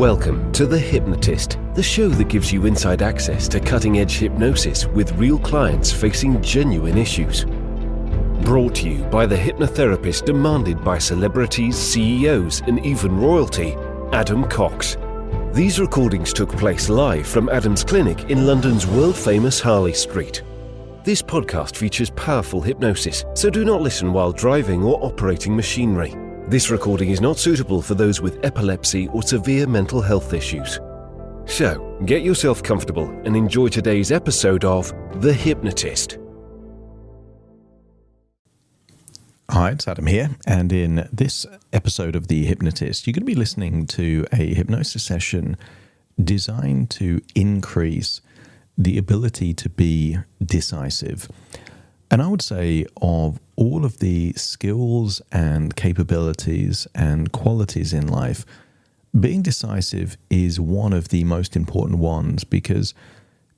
Welcome to The Hypnotist, the show that gives you inside access to cutting-edge hypnosis with real clients facing genuine issues. Brought to you by the hypnotherapist demanded by celebrities, CEOs, and even royalty, Adam Cox. These recordings took place live from Adam's clinic in London's world-famous Harley Street. This podcast features powerful hypnosis, so do not listen while driving or operating machinery. This recording is not suitable for those with epilepsy or severe mental health issues. So, get yourself comfortable and enjoy today's episode of The Hypnotist. Hi, it's Adam here, and in this episode of The Hypnotist, you're going to be listening to a hypnosis session designed to increase the ability to be decisive. And I would say of all of the skills and capabilities and qualities in life, being decisive is one of the most important ones, because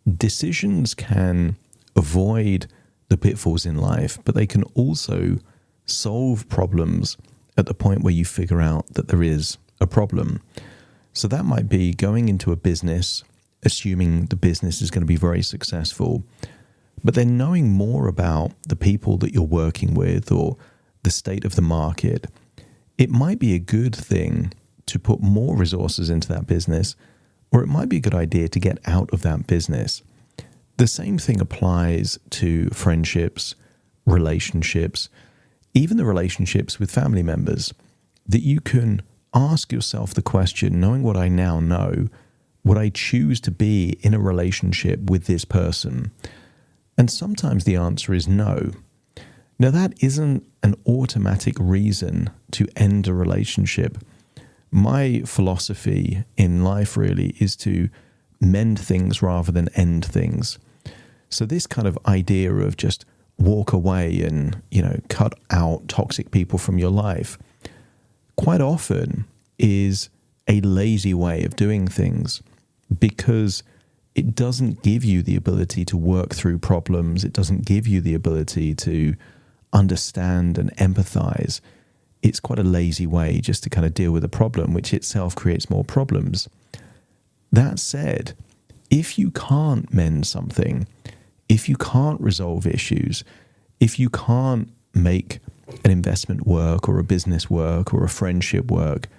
decisions can avoid the pitfalls in life, but they can also solve problems at the point where you figure out that there is a problem. So that might be going into a business, assuming the business is going to be very successful, but then knowing more about the people that you're working with or the state of the market. It might be a good thing to put more resources into that business, or it might be a good idea to get out of that business. The same thing applies to friendships, relationships, even the relationships with family members, that you can ask yourself the question, knowing what I now know, would I choose to be in a relationship with this person? And sometimes the answer is no. Now, that isn't an automatic reason to end a relationship. My philosophy in life really is to mend things rather than end things. So this kind of idea of just walk away and, cut out toxic people from your life quite often is a lazy way of doing things, because it doesn't give you the ability to work through problems. It doesn't give you the ability to understand and empathize. It's quite a lazy way just to kind of deal with a problem, which itself creates more problems. That said, if you can't mend something, if you can't resolve issues, if you can't make an investment work or a business work or a friendship work,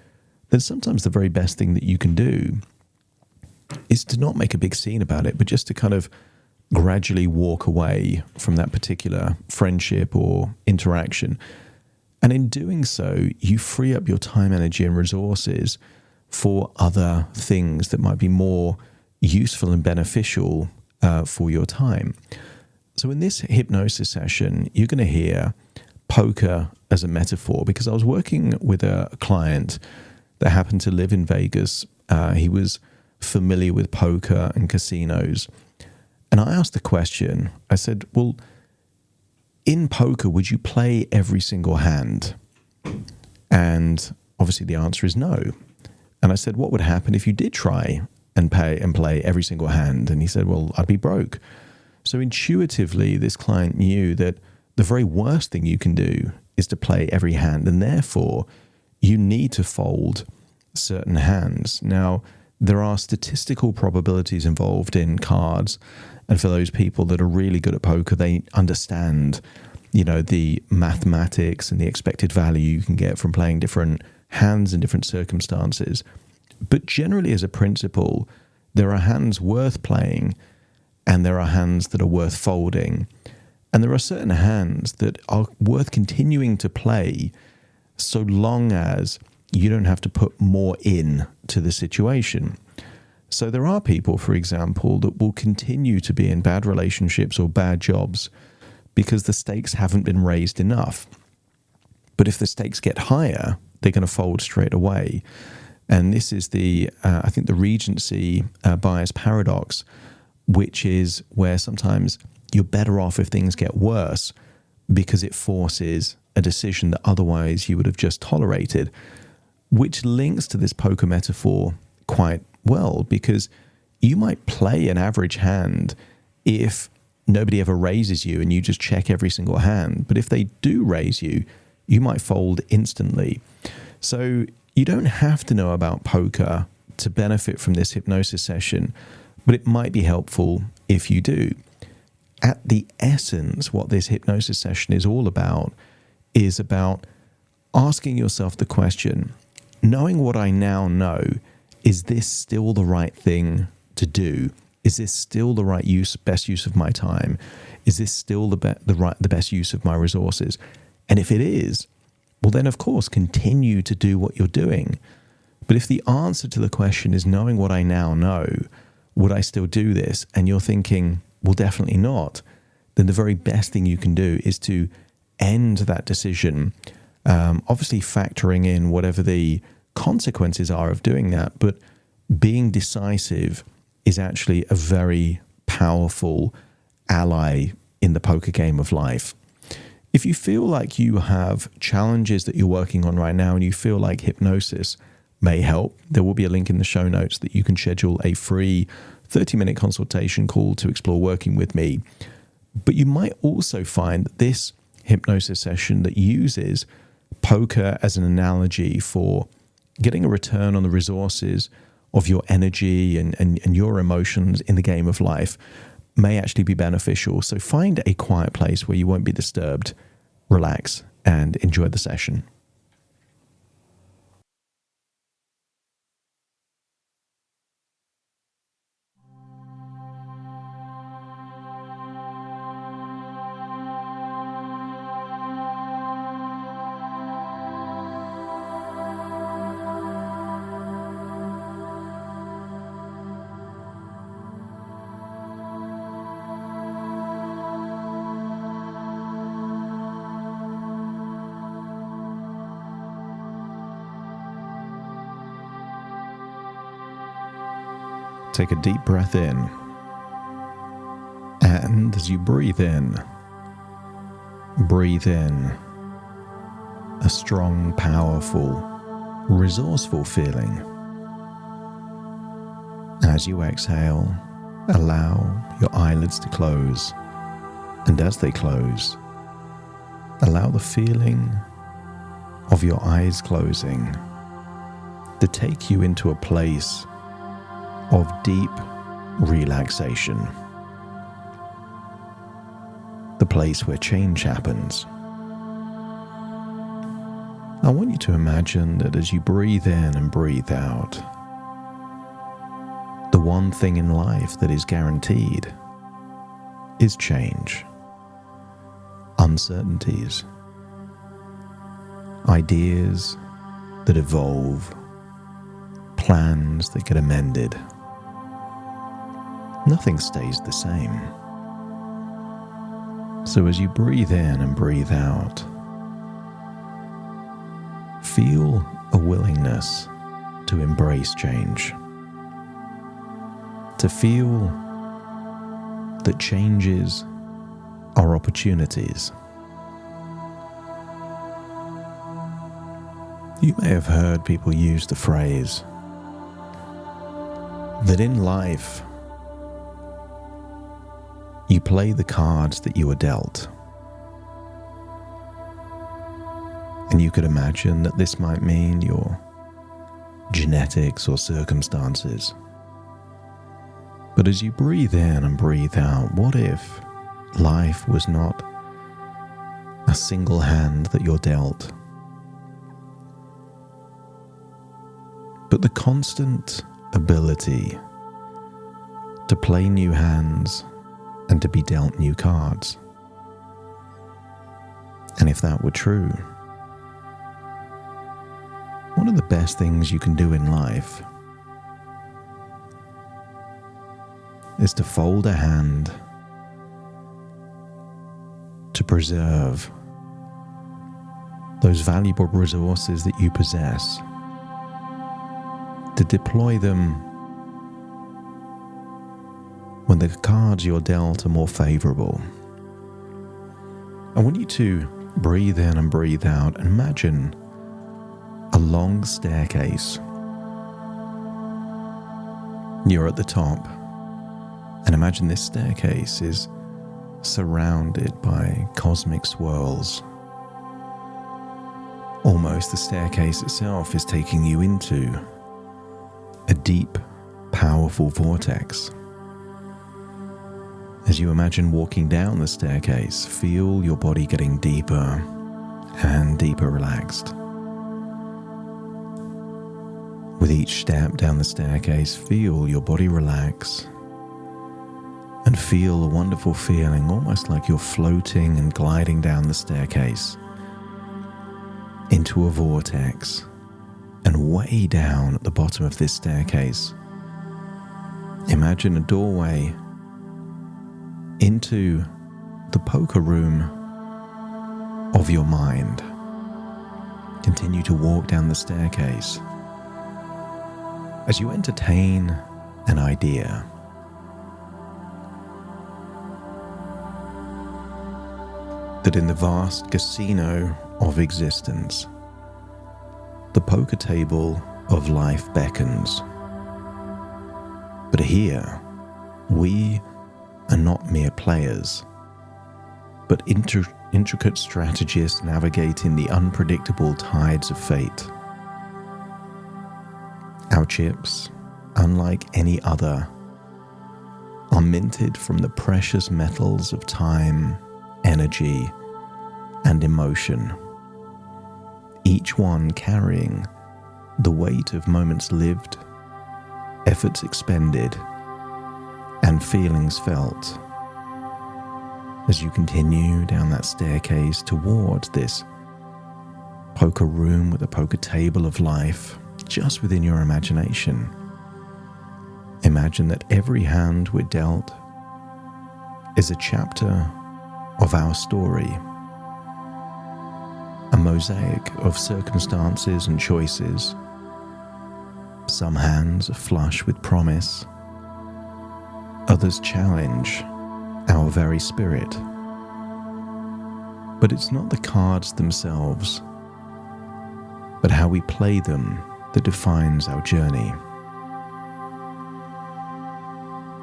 then sometimes the very best thing that you can do is to not make a big scene about it, but just to kind of gradually walk away from that particular friendship or interaction. And in doing so, you free up your time, energy, and resources for other things that might be more useful and beneficial for your time. So in this hypnosis session, you're going to hear poker as a metaphor, because I was working with a client that happened to live in Vegas. He was familiar with poker and casinos. And I asked the question, I said, well, in poker, would you play every single hand? And obviously the answer is no. And I said, what would happen if you did try and play every single hand? And he said, well, I'd be broke. So intuitively, this client knew that the very worst thing you can do is to play every hand, and therefore you need to fold certain hands. Now, there are statistical probabilities involved in cards, and for those people that are really good at poker, they understand, the mathematics and the expected value you can get from playing different hands in different circumstances. But generally, as a principle, there are hands worth playing, and there are hands that are worth folding, and there are certain hands that are worth continuing to play so long as you don't have to put more in to the situation. So there are people, for example, that will continue to be in bad relationships or bad jobs because the stakes haven't been raised enough. But if the stakes get higher, they're going to fold straight away. And this is I think the Regency bias paradox, which is where sometimes you're better off if things get worse because it forces a decision that otherwise you would have just tolerated, which links to this poker metaphor quite well, because you might play an average hand if nobody ever raises you and you just check every single hand. But if they do raise you, you might fold instantly. So you don't have to know about poker to benefit from this hypnosis session, but it might be helpful if you do. At the essence, what this hypnosis session is all about is about asking yourself the question, knowing what I now know, is this still the right thing to do? Is this still the right best use of my time? Is this still the best use of my resources? And if it is, well then of course continue to do what you're doing. But if the answer to the question is knowing what I now know, would I still do this? And you're thinking, well, definitely not. Then the very best thing you can do is to end that decision, obviously factoring in whatever the consequences are of doing that. But being decisive is actually a very powerful ally in the poker game of life. If you feel like you have challenges that you're working on right now and you feel like hypnosis may help, there will be a link in the show notes that you can schedule a free 30-minute consultation call to explore working with me. But you might also find that this hypnosis session that uses poker as an analogy for getting a return on the resources of your energy and your emotions in the game of life may actually be beneficial. So find a quiet place where you won't be disturbed, relax, and enjoy the session. Take a deep breath in, and as you breathe in a strong, powerful, resourceful feeling. As you exhale, allow your eyelids to close, and as they close, allow the feeling of your eyes closing to take you into a place of deep relaxation. The place where change happens. I want you to imagine that as you breathe in and breathe out, the one thing in life that is guaranteed is change, uncertainties, ideas that evolve, plans that get amended. Nothing stays the same. So as you breathe in and breathe out, feel a willingness to embrace change, to feel that changes are opportunities. You may have heard people use the phrase that in life, you play the cards that you are dealt. And you could imagine that this might mean your genetics or circumstances. But as you breathe in and breathe out, what if life was not a single hand that you're dealt, but the constant ability to play new hands and to be dealt new cards? And if that were true, one of the best things you can do in life is to fold a hand to preserve those valuable resources that you possess, to deploy them when the cards you're dealt are more favorable. I want you to breathe in and breathe out and imagine a long staircase. You're at the top, and imagine this staircase is surrounded by cosmic swirls. Almost the staircase itself is taking you into a deep, powerful vortex. As you imagine walking down the staircase, feel your body getting deeper and deeper relaxed. With each step down the staircase, feel your body relax and feel a wonderful feeling, almost like you're floating and gliding down the staircase into a vortex. And way down at the bottom of this staircase, imagine a doorway into the poker room of your mind. Continue to walk down the staircase as you entertain an idea. That in the vast casino of existence, the poker table of life beckons. But here, we are not mere players, but intricate strategists navigating the unpredictable tides of fate. Our chips, unlike any other, are minted from the precious metals of time, energy, and emotion, each one carrying the weight of moments lived, efforts expended, and feelings felt. As you continue down that staircase towards this poker room with a poker table of life just within your imagination, imagine that every hand we're dealt is a chapter of our story, a mosaic of circumstances and choices. Some hands are flush with promise, others challenge our very spirit. But it's not the cards themselves, but how we play them that defines our journey.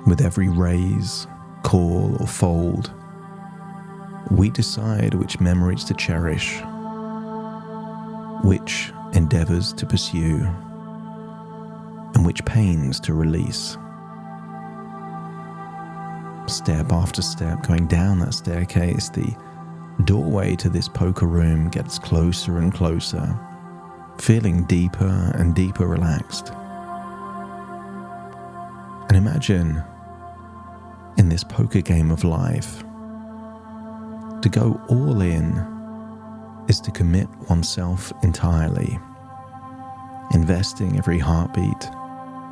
With every raise, call, or fold, we decide which memories to cherish, which endeavors to pursue, and which pains to release. Step after step, going down that staircase, the doorway to this poker room gets closer and closer, feeling deeper and deeper relaxed. And imagine, in this poker game of life, to go all in is to commit oneself entirely, investing every heartbeat,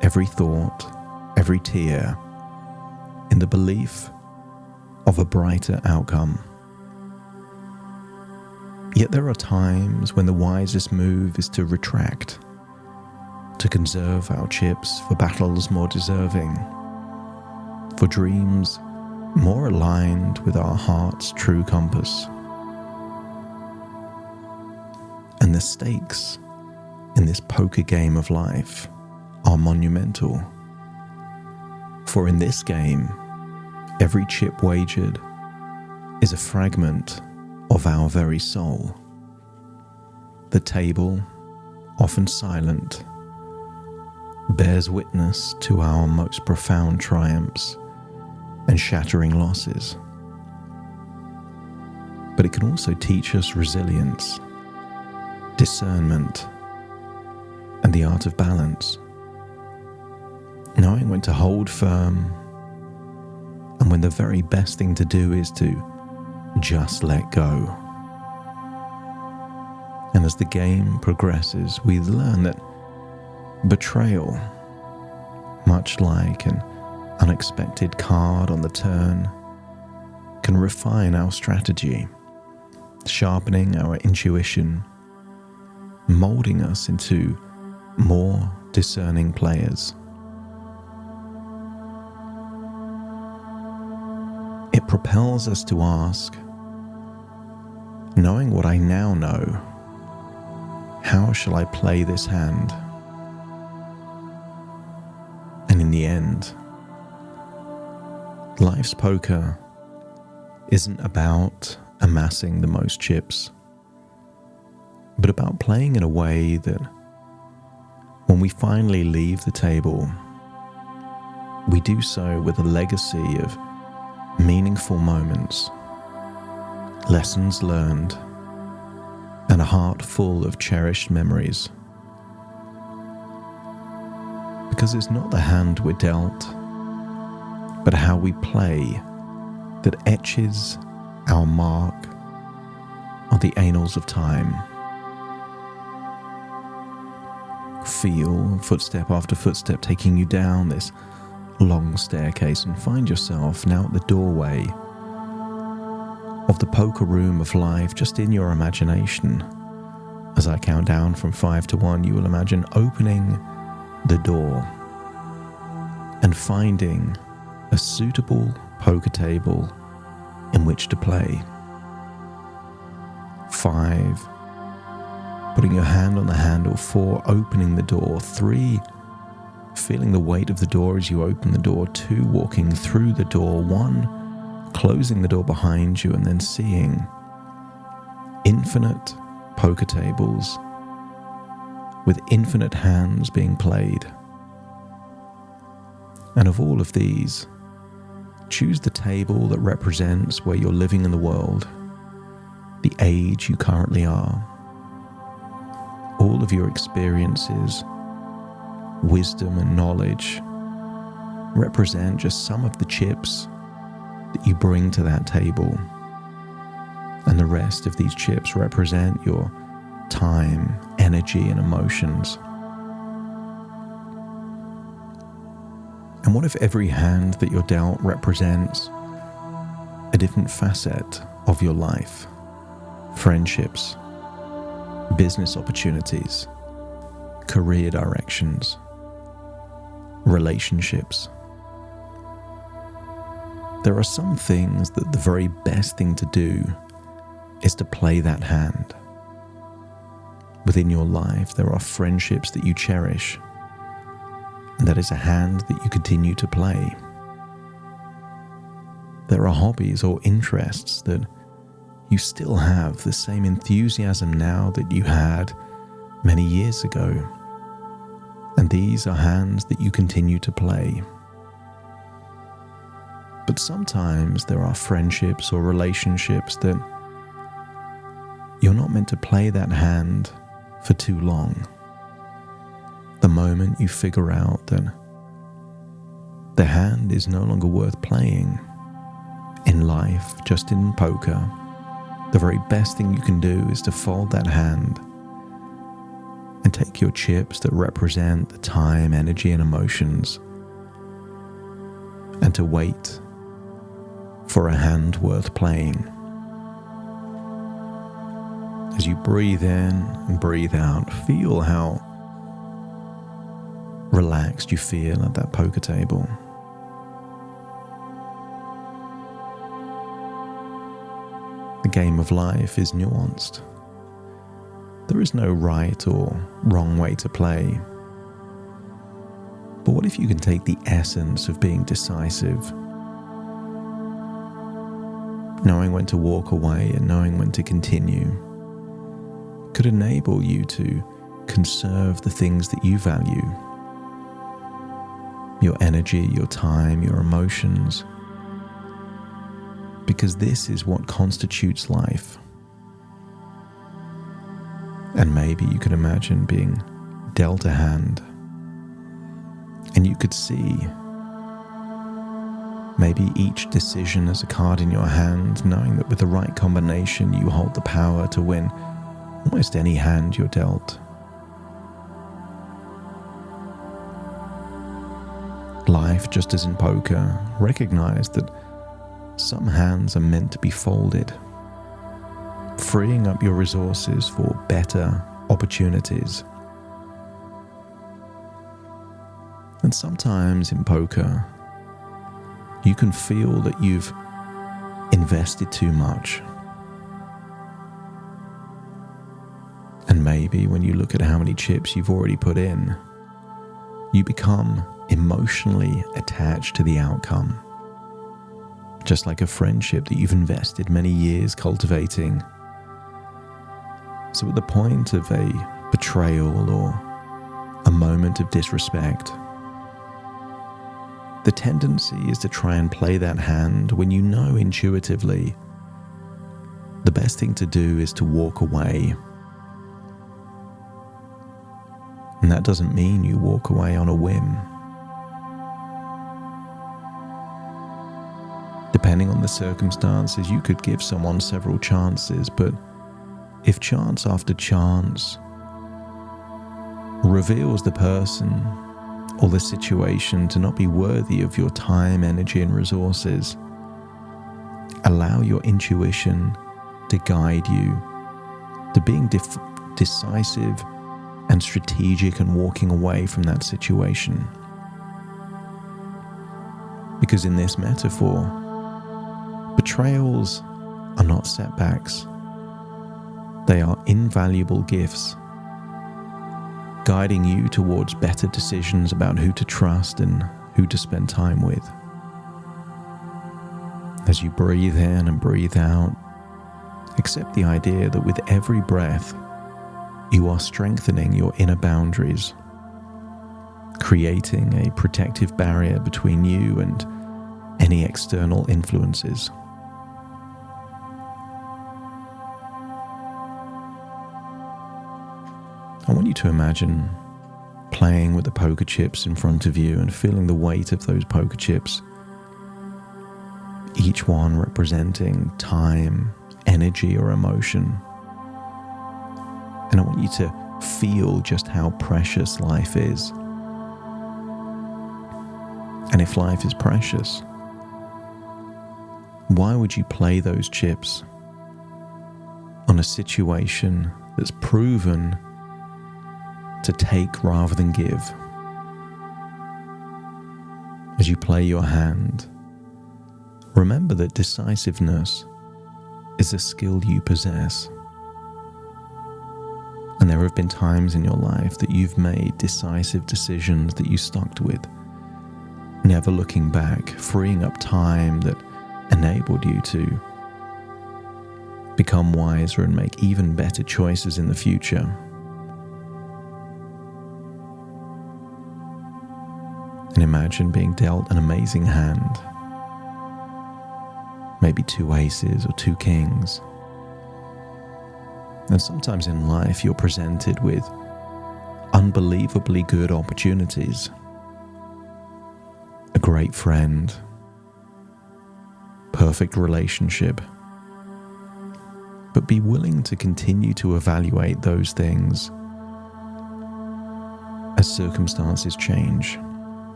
every thought, every tear in the belief of a brighter outcome. Yet there are times when the wisest move is to retract, to conserve our chips for battles more deserving, for dreams more aligned with our heart's true compass. And the stakes in this poker game of life are monumental. For in this game, every chip wagered is a fragment of our very soul. The table, often silent, bears witness to our most profound triumphs and shattering losses. But it can also teach us resilience, discernment, and the art of balance, knowing when to hold firm and when the very best thing to do is to just let go. And as the game progresses, we learn that betrayal, much like an unexpected card on the turn, can refine our strategy, sharpening our intuition, molding us into more discerning players. It propels us to ask, knowing what I now know, how shall I play this hand? And in the end, life's poker isn't about amassing the most chips, but about playing in a way that when we finally leave the table, we do so with a legacy of meaningful moments, lessons learned, and a heart full of cherished memories. Because it's not the hand we're dealt, but how we play that etches our mark on the annals of time. Feel footstep after footstep taking you down this long staircase and find yourself now at the doorway of the poker room of life, just in your imagination. As I count down from 5 to 1, you will imagine opening the door and finding a suitable poker table in which to play. 5, putting your hand on the handle. 4, opening the door. 3, feeling the weight of the door as you open the door. 2, walking through the door. 1, closing the door behind you, and then seeing infinite poker tables with infinite hands being played. And of all of these, choose the table that represents where you're living in the world, the age you currently are, all of your experiences, wisdom and knowledge represent just some of the chips that you bring to that table. And the rest of these chips represent your time, energy, and emotions. And what if every hand that you're dealt represents a different facet of your life? Friendships, business opportunities, career directions, relationships. There are some things that the very best thing to do is to play that hand. Within your life, there are friendships that you cherish, and that is a hand that you continue to play. There are hobbies or interests that you still have the same enthusiasm now that you had many years ago, and these are hands that you continue to play. But sometimes there are friendships or relationships that you're not meant to play that hand for too long. The moment you figure out that the hand is no longer worth playing in life, just in poker, the very best thing you can do is to fold that hand and take your chips that represent the time, energy, and emotions, and to wait for a hand worth playing. As you breathe in and breathe out, feel how relaxed you feel at that poker table. The game of life is nuanced. There is no right or wrong way to play. But what if you can take the essence of being decisive, knowing when to walk away and knowing when to continue, could enable you to conserve the things that you value, your energy, your time, your emotions, because this is what constitutes life. And maybe you could imagine being dealt a hand, and you could see maybe each decision as a card in your hand, knowing that with the right combination you hold the power to win almost any hand you're dealt. Life, just as in poker, recognize that some hands are meant to be folded, freeing up your resources for better opportunities. And sometimes in poker, you can feel that you've invested too much. And maybe when you look at how many chips you've already put in, you become emotionally attached to the outcome. Just like a friendship that you've invested many years cultivating. So at the point of a betrayal or a moment moment of disrespect. The tendency is to try and play that hand when you know intuitively the best thing to do is to walk away. And that doesn't mean you walk away on a whim. Depending on the circumstances, you could give someone several chances, but if chance after chance reveals the person or the situation to not be worthy of your time, energy, and resources, allow your intuition to guide you to being decisive and strategic and walking away from that situation. Because in this metaphor, betrayals are not setbacks. They are invaluable gifts, guiding you towards better decisions about who to trust and who to spend time with. As you breathe in and breathe out, accept the idea that with every breath, you are strengthening your inner boundaries, creating a protective barrier between you and any external influences. I want you to imagine playing with the poker chips in front of you and feeling the weight of those poker chips, each one representing time, energy, or emotion. And I want you to feel just how precious life is. And if life is precious, why would you play those chips on a situation that's proven to take rather than give? As you play your hand, remember that decisiveness is a skill you possess. And there have been times in your life that you've made decisive decisions that you stuck with, never looking back, freeing up time that enabled you to become wiser and make even better choices in the future. And imagine being dealt an amazing hand, maybe 2 aces or 2 kings. And sometimes in life you're presented with unbelievably good opportunities. A great friend, perfect relationship. But be willing to continue to evaluate those things as circumstances change.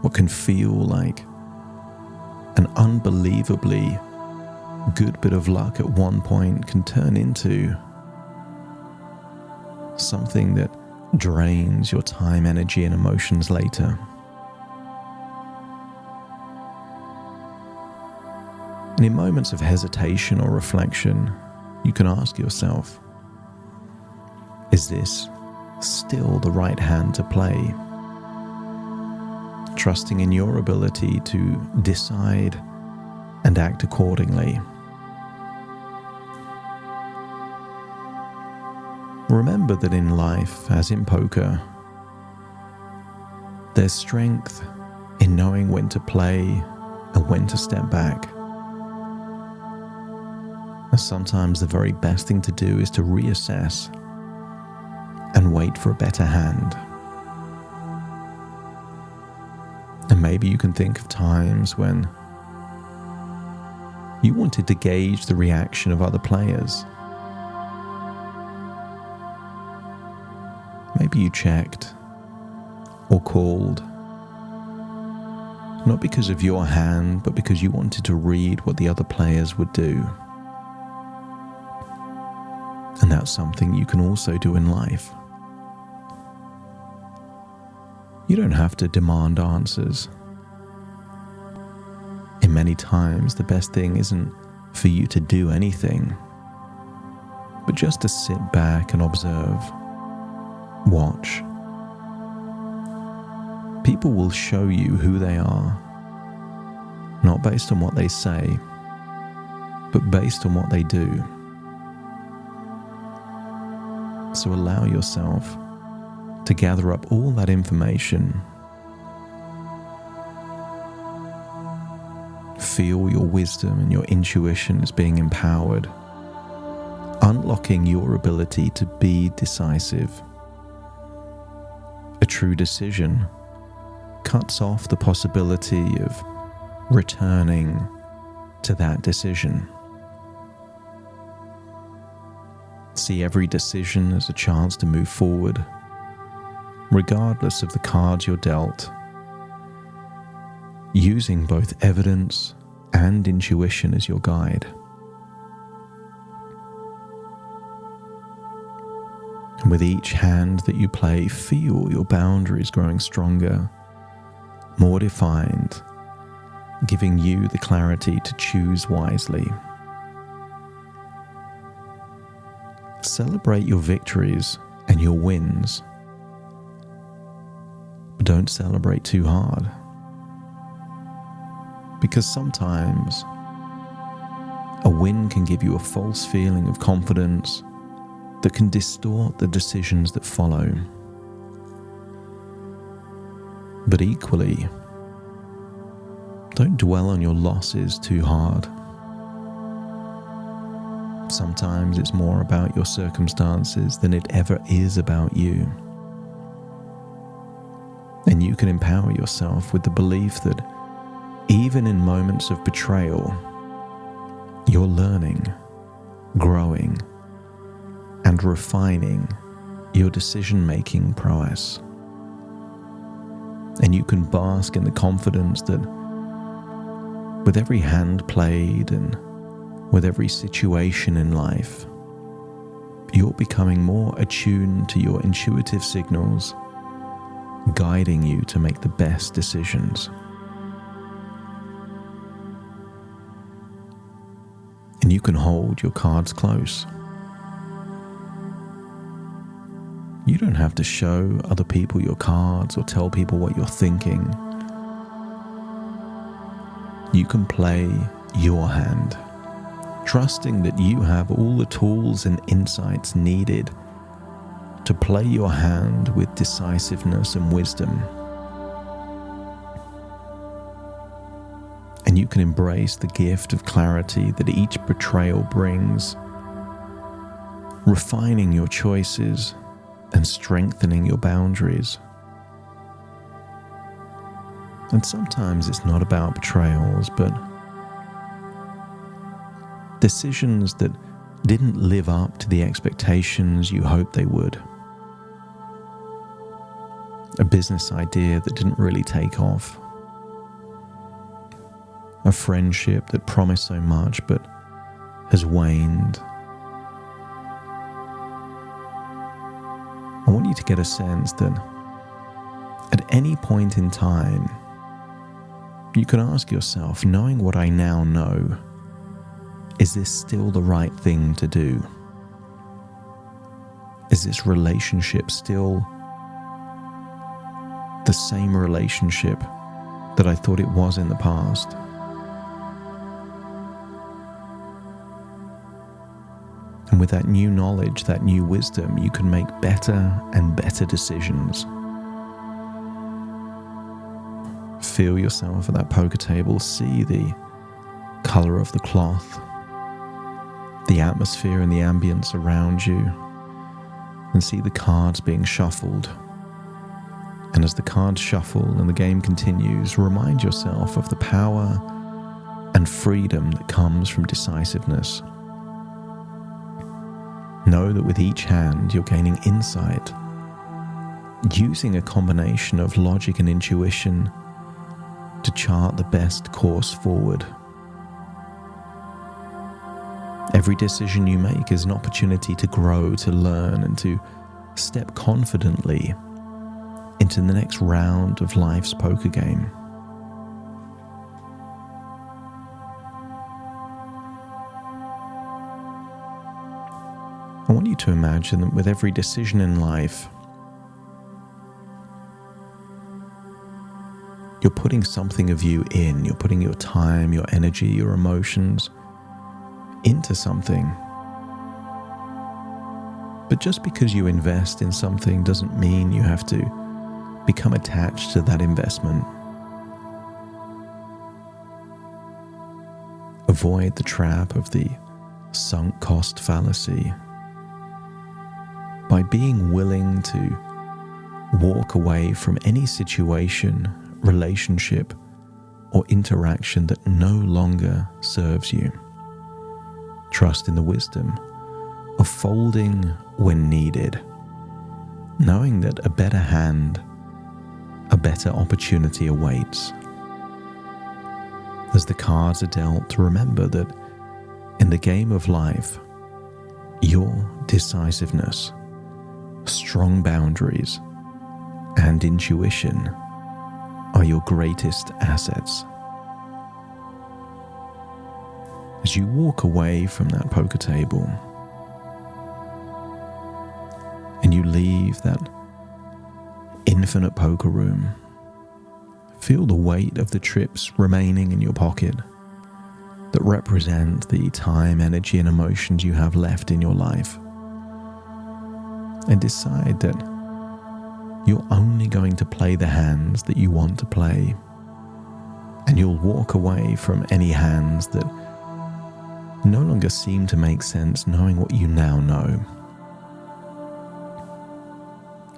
What can feel like an unbelievably good bit of luck at one point can turn into something that drains your time, energy, and emotions later. And in moments of hesitation or reflection, you can ask yourself, is this still the right hand to play? Trusting in your ability to decide and act accordingly. Remember that in life, as in poker, there's strength in knowing when to play and when to step back. And sometimes the very best thing to do is to reassess and wait for a better hand. And maybe you can think of times when you wanted to gauge the reaction of other players. Maybe you checked or called, not because of your hand, but because you wanted to read what the other players would do. And that's something you can also do in life. You don't have to demand answers. And many times the best thing isn't for you to do anything, but just to sit back and observe, watch. People will show you who they are, not based on what they say, but based on what they do. So allow yourself to gather up all that information. Feel your wisdom and your intuition as being empowered, unlocking your ability to be decisive. A true decision cuts off the possibility of returning to that decision. See every decision as a chance to move forward, regardless of the cards you're dealt, using both evidence and intuition as your guide. And with each hand that you play, feel your boundaries growing stronger, more defined, giving you the clarity to choose wisely. Celebrate your victories and your wins, but don't celebrate too hard. Because sometimes a win can give you a false feeling of confidence that can distort the decisions that follow. But equally, don't dwell on your losses too hard. Sometimes it's more about your circumstances than it ever is about you. And you can empower yourself with the belief that even in moments of betrayal, you're learning, growing, and refining your decision-making prowess. And you can bask in the confidence that with every hand played and with every situation in life, you're becoming more attuned to your intuitive signals, guiding you to make the best decisions. And you can hold your cards close. You don't have to show other people your cards or tell people what you're thinking. You can play your hand, trusting that you have all the tools and insights needed to play your hand with decisiveness and wisdom. And you can embrace the gift of clarity that each betrayal brings, refining your choices and strengthening your boundaries. And sometimes it's not about betrayals, but decisions that didn't live up to the expectations you hoped they would. A business idea that didn't really take off. A friendship that promised so much but has waned. I want you to get a sense that at any point in time, you can ask yourself, knowing what I now know, is this still the right thing to do? Is this relationship still the same relationship that I thought it was in the past? And with that new knowledge, that new wisdom, you can make better and better decisions. Feel yourself at that poker table, see the color of the cloth, the atmosphere and the ambience around you, and see the cards being shuffled. And as the cards shuffle and the game continues, remind yourself of the power and freedom that comes from decisiveness. Know that with each hand you're gaining insight, using a combination of logic and intuition to chart the best course forward. Every decision you make is an opportunity to grow, to learn, and to step confidently into the next round of life's poker game. I want you to imagine that with every decision in life, you're putting something of you in. You're putting your time, your energy, your emotions into something. But just because you invest in something doesn't mean you have to become attached to that investment. Avoid the trap of the sunk cost fallacy by being willing to walk away from any situation, relationship, or interaction that no longer serves you. Trust in the wisdom of folding when needed, knowing that a better hand, a better opportunity awaits. As the cards are dealt, remember that in the game of life, your decisiveness, strong boundaries, and intuition are your greatest assets. As you walk away from that poker table and you leave that infinite poker room, feel the weight of the chips remaining in your pocket that represent the time, energy, and emotions you have left in your life. And decide that you're only going to play the hands that you want to play. And you'll walk away from any hands that no longer seem to make sense, knowing what you now know.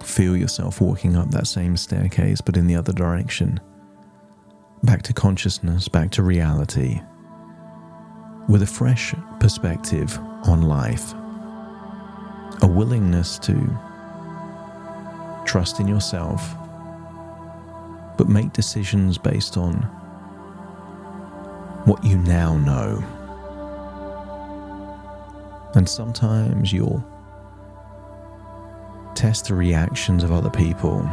Feel yourself walking up that same staircase, but in the other direction. Back to consciousness, back to reality, with a fresh perspective on life, a willingness to trust in yourself, but make decisions based on what you now know. And sometimes you'll test the reactions of other people,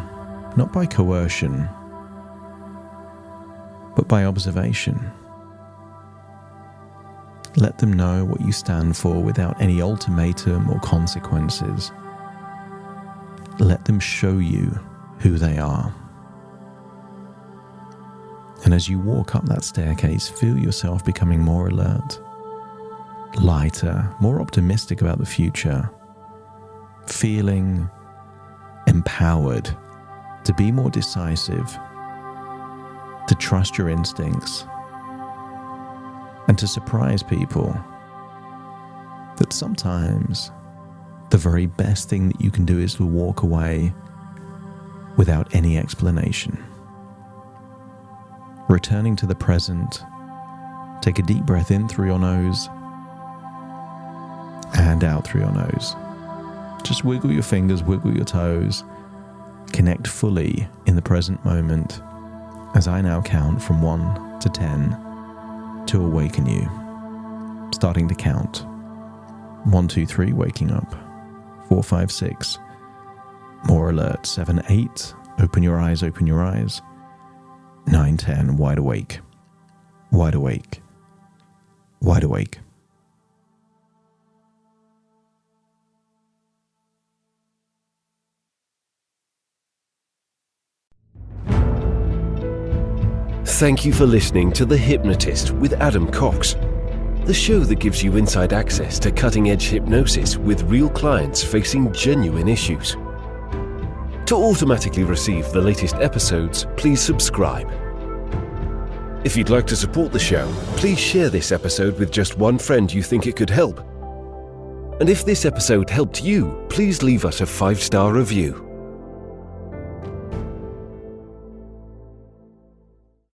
not by coercion, but by observation. Let them know what you stand for without any ultimatum or consequences. Let them show you who they are. And as you walk up that staircase, feel yourself becoming more alert, lighter, more optimistic about the future, feeling empowered to be more decisive, to trust your instincts, and to surprise people that sometimes the very best thing that you can do is to walk away without any explanation. Returning to the present, take a deep breath in through your nose and out through your nose. Just wiggle your fingers, wiggle your toes, connect fully in the present moment as I now count from 1 to 10 to awaken you. Starting to count. 1, 2, 3, waking up. 4, 5, 6, more alert. 7, 8, open your eyes, open your eyes. 9, 10, wide awake, wide awake, wide awake. Thank you for listening to The Hypnotist with Adam Cox, the show that gives you inside access to cutting-edge hypnosis with real clients facing genuine issues. To automatically receive the latest episodes, please subscribe. If you'd like to support the show, please share this episode with just one friend you think it could help. And if this episode helped you, please leave us a 5-star review.